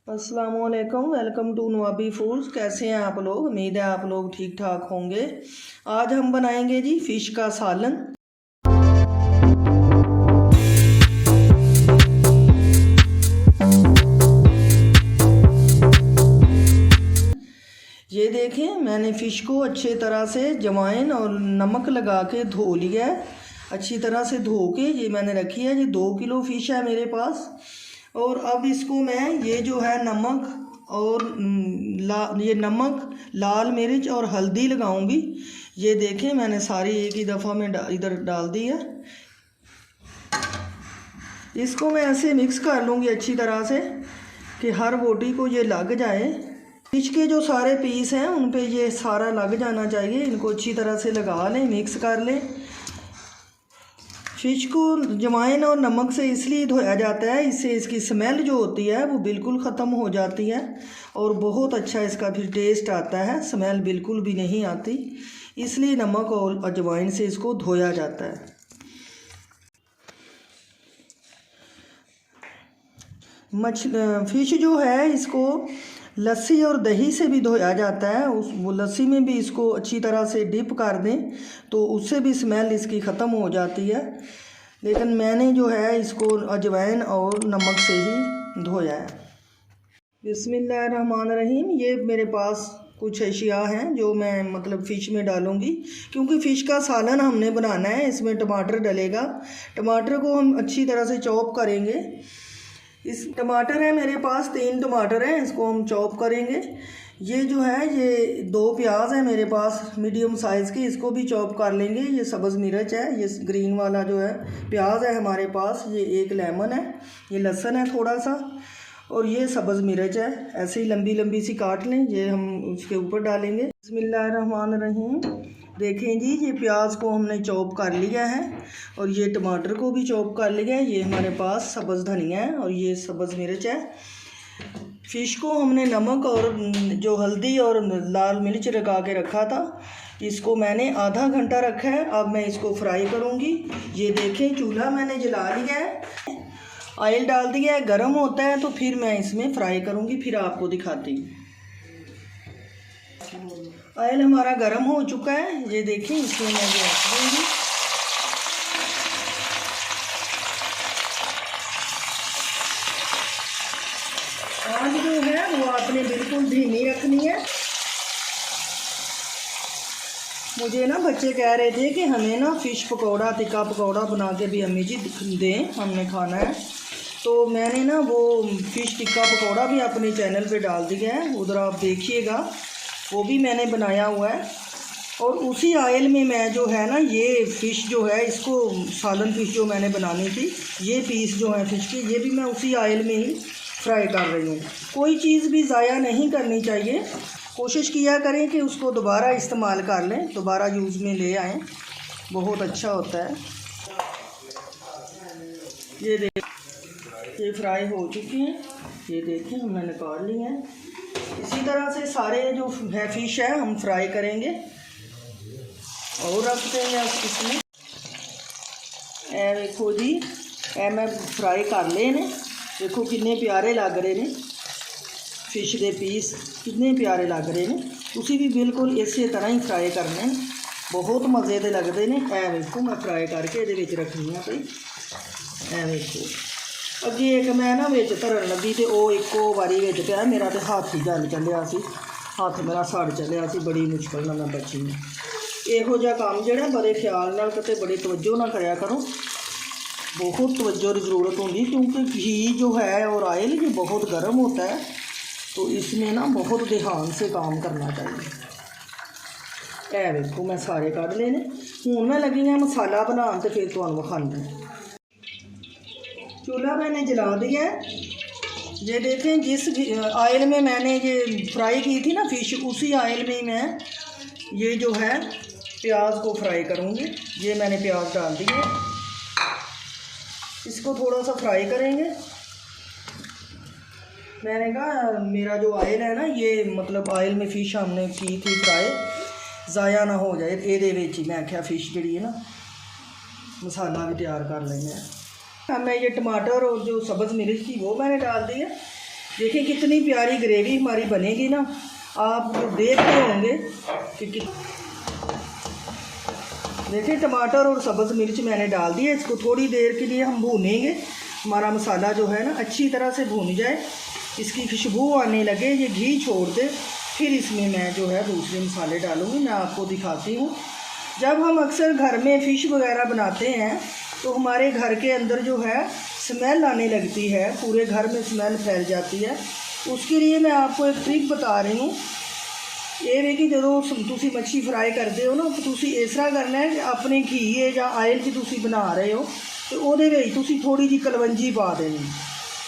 अस्सलामुअलैकुम, welcome to नवाबी foods. कैसे हैं आप लोग? उम्मीद है आप लोग ठीक ठाक होंगे। आज हम बनाएंगे जी फ़िश का सालन। ये देखें, मैंने फ़िश को अच्छे तरह से अजवाइन और नमक लगा के धो लिया है। अच्छी तरह से धो के ये मैंने रखी है। ये 2 किलो फ़िश है मेरे पास। और अब इसको मैं ये जो है नमक और ये नमक, लाल मिर्च और हल्दी लगाऊंगी। ये देखें, मैंने सारी एक ही दफ़ा में इधर डाल दी है। इसको मैं ऐसे मिक्स कर लूँगी अच्छी तरह से कि हर बोटी को ये लग जाए। फिश के जो सारे पीस हैं उन पे ये सारा लग जाना चाहिए। इनको अच्छी तरह से लगा लें, मिक्स कर लें। फ़िश को अजवाइन और नमक से इसलिए धोया जाता है, इससे इसकी स्मेल जो होती है वो बिल्कुल ख़त्म हो जाती है और बहुत अच्छा इसका फिर टेस्ट आता है। स्मेल बिल्कुल भी नहीं आती, इसलिए नमक और अजवाइन से इसको धोया जाता है। फ़िश जो है इसको लस्सी और दही से भी धोया जाता है। वो लस्सी में भी इसको अच्छी तरह से डिप कर दें तो उससे भी स्मेल इसकी ख़त्म हो जाती है। लेकिन मैंने जो है इसको अजवाइन और नमक से ही धोया है। बिस्मिल्लाहिर्रहमानिर्रहीम। ये मेरे पास कुछ अशिया हैं जो मैं फ़िश में डालूँगी, क्योंकि फ़िश का सालन हमने बनाना है। इसमें टमाटर डलेगा। टमाटर को हम अच्छी तरह से चॉप करेंगे। इस टमाटर है मेरे पास 3 टमाटर हैं, इसको हम चॉप करेंगे। ये जो है ये 2 प्याज है मेरे पास मीडियम साइज़ की, इसको भी चॉप कर लेंगे। ये सब्ज़ मिर्च है, ये ग्रीन वाला जो है प्याज है हमारे पास। ये 1 लेमन है, ये लहसुन है थोड़ा सा, और ये सब्ज़ मिर्च है। ऐसे ही लंबी लंबी सी काट लें, ये हम उसके ऊपर डालेंगे। बिस्मिल्लाहिर्रहमानिर्रहीम। देखें जी, ये प्याज को हमने चॉप कर लिया है और ये टमाटर को भी चॉप कर लिया है। ये हमारे पास सब्ज़ धनिया है और ये सब्ज़ मिर्च है। फ़िश को हमने नमक और जो हल्दी और लाल मिर्च लगा के रखा था, इसको मैंने आधा घंटा रखा है। अब मैं इसको फ्राई करूँगी। ये देखें, चूल्हा मैंने जला लिया है, ऑयल डाल दिया है, गर्म होता है तो फिर मैं इसमें फ्राई करूँगी, फिर आपको दिखाती हूँ। ऑयल हमारा गर्म हो चुका है। ये देखें, इसमें मैं ये रख दूँगी। आँच जो है वो आपने बिल्कुल धीमी रखनी है। मुझे ना बच्चे कह रहे थे कि हमें ना फ़िश पकौड़ा, तिक्का पकौड़ा बना के भी अम्मी जी दें, हमने खाना है। तो मैंने ना वो फ़िश टिक्का पकौड़ा भी अपने चैनल पे डाल दिया है, उधर आप देखिएगा, वो भी मैंने बनाया हुआ है। और उसी ऑयल में मैं जो है ना ये फ़िश जो है, इसको सालन फ़िश जो मैंने बनानी थी, ये पीस जो है फ़िश के, ये भी मैं उसी ऑयल में ही फ्राई कर रही हूँ। कोई चीज़ भी ज़ाया नहीं करनी चाहिए। कोशिश किया करें कि उसको दोबारा इस्तेमाल कर लें, दोबारा यूज़ में ले आएँ, बहुत अच्छा होता है। ये देख, ये फ्राई हो चुकी हैं। ये देखें, हमने निकाल ली हैं। इसी तरह से सारे जो है फ़िश है हम फ्राई करेंगे और रख देंगे इसमें। देखो जी, मैं फ्राई कर ले ने। देखो कितने प्यारे लग रहे ने फ़िश के पीस, कितने प्यारे लग रहे हैं। तुसी भी बिल्कुल इसी तरह ही फ्राई करने, बहुत मज़े के लगते हैं। देखो मैं फ्राई करके ये रखनी है भाई। देखो, अगे एक मैं ना विच धरन लगी तो वो एको बारी विच पिया, मेरा तो हाथ ही जल चलिया सी, हाथ मेरा सड़ चलिया सी, बड़ी मुश्किल नाल मैं बची हूँ। इहो जिहा काम जिहड़ा बड़े ख्याल नाल ते बड़ी तवज्जो ना करया करो, बहुत तवज्जो की ज़रूरत होगी, क्योंकि घी जो है और ऑयल ये बहुत गर्म होता है, तो इसमें ना बहुत ध्यान से काम करना चाहिए। देखो मैं सारे कढ़ लेने। हूँ मैं लगी है मसाला बनाने, तो फिर तुहानूं विखानी। चूल्हा मैंने जला दिया है। ये देखें, जिस ऑयल में मैंने ये फ्राई की थी ना फ़िश, उसी ऑयल में मैं ये जो है प्याज को फ्राई करूँगी। ये मैंने प्याज डाल दिए, इसको थोड़ा सा फ्राई करेंगे। मैंने कहा मेरा जो ऑयल है ना, ये ऑयल में फ़िश हमने की थी फ्राई, ज़ाया ना हो जाए, ये मैं क्या फ़िश जी है ना, मसाला भी तैयार कर लेंगे। मैं ये टमाटर और जो सब्ज़ मिर्च थी वो मैंने डाल दी है। देखिए कितनी प्यारी ग्रेवी हमारी बनेगी ना, आप देख रहे होंगे कि देखिए टमाटर और सब्ज़ मिर्च मैंने डाल दिया। इसको थोड़ी देर के लिए हम भूनेंगे। हमारा मसाला जो है ना अच्छी तरह से भून जाए, इसकी खुशबू आने लगे, ये घी छोड़ दे, फिर इसमें मैं जो है दूसरे मसाले डालूँगी। मैं आपको दिखाती हूँ। जब हम अक्सर घर में फ़िश वगैरह बनाते हैं तो हमारे घर के अंदर जो है स्मेल आने लगती है, पूरे घर में स्मेल फैल जाती है। उसके लिए मैं आपको एक ट्रिक बता रही हूँ। ये वे कि जो तुसी मच्छी फ्राई करते हो ना, तो तुसी इस तरह करना है कि अपने घी या आयल की तुसी बना रहे हो तो ਉਹਦੇ ਵਿੱਚ तुसी थोड़ी जी कलवंजी पा देनी।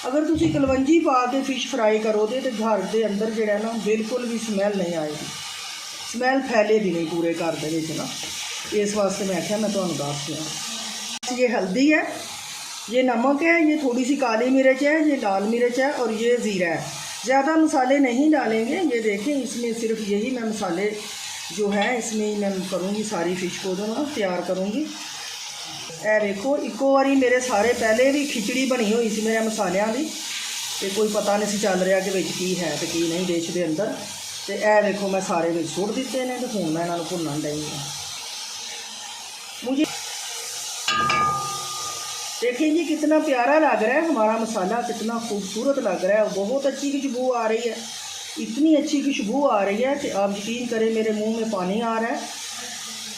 अगर तुसी कलवंजी पा के फ़िश फ्राई करोगे तो घर के अंदर जो ना बिल्कुल भी स्मैल नहीं आएगी, स्मैल फैलेगी नहीं पूरे घर के विच ना। इस वास्ते मैं आख्या मैं तुहानूं दस दियां। ये हल्दी है, ये नमक है, ये थोड़ी सी काली मिर्च है, ये लाल मिर्च है और ये ज़ीरा है। ज़्यादा मसाले नहीं डालेंगे। ये देखें इसमें सिर्फ यही मैं मसाले जो है इसमें ही मैं करूँगी, सारी फ़िश को जो ना तैयार करूँगी। ए देखो इको बारी मेरे सारे पहले भी खिचड़ी बनी हुई सी मेरे मसालियां की, तो कोई पता नहीं सी चल रहा कि विच की है तो की नहीं डिश के अंदर। तो ए देखो मैं सारे विच सुट दिते हैं, तो हुण मैं इन्हां नूं भुन्नण लगी हूं। मुझे देखिए जी कितना प्यारा लग रहा है हमारा मसाला, कितना खूबसूरत लग रहा है। बहुत अच्छी खुशबू आ रही है, इतनी अच्छी खुशबू आ रही है कि आप यकीन करें मेरे मुंह में पानी आ रहा है।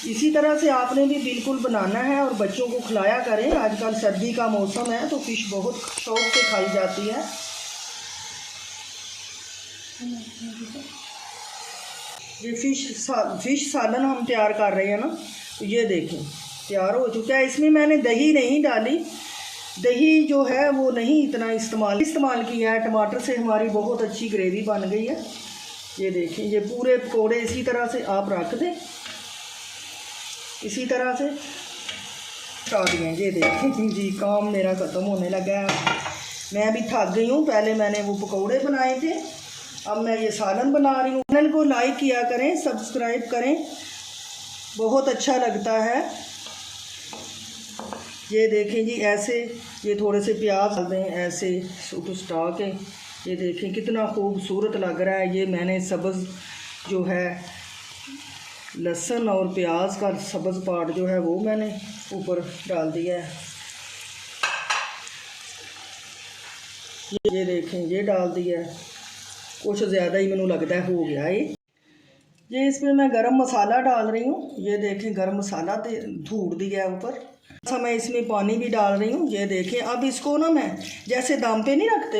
इसी तरह से आपने भी बिल्कुल बनाना है और बच्चों को खिलाया करें। आजकल सर्दी का मौसम है तो फ़िश बहुत शौक़ से खाई जाती है। ये फ़िश सालन हम तैयार कर रहे हैं ना, तो ये देखें तैयार हो चुका है। इसमें मैंने दही नहीं डाली, दही जो है वो नहीं इतना इस्तेमाल किया है। टमाटर से हमारी बहुत अच्छी ग्रेवी बन गई है। ये देखें ये पूरे पकौड़े इसी तरह से आप रख दें, इसी तरह से हटा दिए। ये देखें जी काम मेरा ख़त्म होने लगा है। मैं भी थक गई हूँ। पहले मैंने वो पकौड़े बनाए थे, अब मैं ये सालन बना रही हूँ। चैनल को लाइक किया करें, सब्सक्राइब करें, बहुत अच्छा लगता है। ये देखें जी ऐसे ये थोड़े से प्याज डाल दें ऐसे सुटा के। ये देखें कितना खूबसूरत लग रहा है। ये मैंने सब्ज़ जो है लहसुन और प्याज का सब्ज़ पार्ट जो है वो मैंने ऊपर डाल दिया है। ये देखें ये डाल दिया है, कुछ ज़्यादा ही मैनू लगता है हो गया ये इसमें मैं गरम मसाला डाल रही हूँ। ये देखें गरम मसाला धूड़ दिया है ऊपर। अच्छा मैं इसमें पानी भी डाल रही हूँ। ये देखें अब इसको ना मैं जैसे दम पे नहीं रखते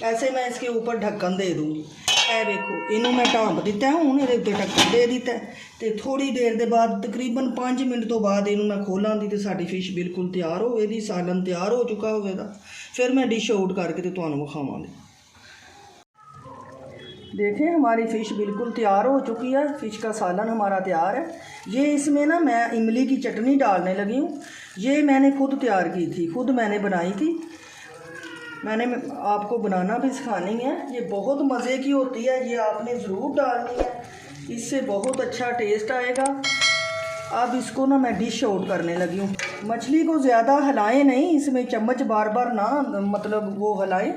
ऐसे मैं इसके ऊपर ढक्कन दे दूँगी। ए देखो इनू मैं ढांप दिता है, हूँ ये उत्ते ढक्कन दे दिता है। तो थोड़ी देर के बाद तकरीबन 5 मिनट तो बाद इनू मैं खोलांगी तो साडी फ़िश बिल्कुल तैयार होगी, सालन तैयार हो चुका होगा। फिर मैं डिश आउट करके तो तुहानूं विखावांगी। देखें हमारी फ़िश बिल्कुल तैयार हो चुकी है। फ़िश का सालन हमारा तैयार है। ये इसमें ना मैं इमली की चटनी डालने लगी हूँ। ये मैंने खुद तैयार की थी, खुद मैंने बनाई थी। मैंने आपको बनाना भी सिखानी है। ये बहुत मज़े की होती है, ये आपने ज़रूर डालनी है, इससे बहुत अच्छा टेस्ट आएगा। अब इसको ना मैं डिश आउट करने लगी हूँ। मछली को ज़्यादा हिलाएं नहीं, इसमें चम्मच बार बार ना मतलब वो हिलाएं,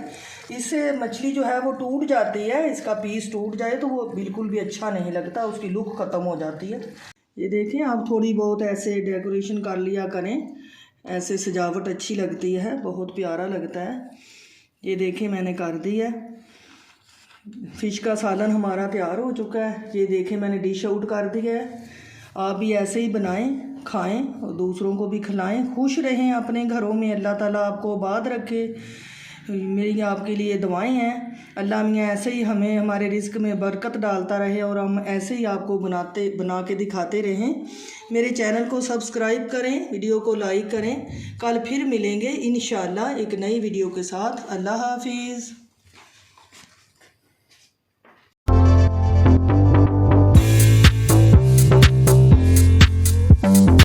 इससे मछली जो है वो टूट जाती है। इसका पीस टूट जाए तो वो बिल्कुल भी अच्छा नहीं लगता, उसकी लुक ख़त्म हो जाती है। ये देखिए आप थोड़ी बहुत ऐसे डेकोरेशन कर लिया करें, ऐसे सजावट अच्छी लगती है, बहुत प्यारा लगता है। ये देखें मैंने कर दी है। फ़िश का सालन हमारा तैयार हो चुका है। ये देखें मैंने डिश आउट कर दिया है। आप भी ऐसे ही बनाएं, खाएं और दूसरों को भी खिलाएं। खुश रहें अपने घरों में। अल्लाह ताला आपको आबाद रखे। मेरी आपके लिए दुआएं हैं। अल्लाह मियाँ ऐसे ही हमें हमारे रिज़्क़ में बरकत डालता रहे और हम ऐसे ही आपको बना के दिखाते रहें। मेरे चैनल को सब्सक्राइब करें, वीडियो को लाइक करें। कल फिर मिलेंगे इंशाअल्लाह एक नई वीडियो के साथ। अल्लाह हाफिज़।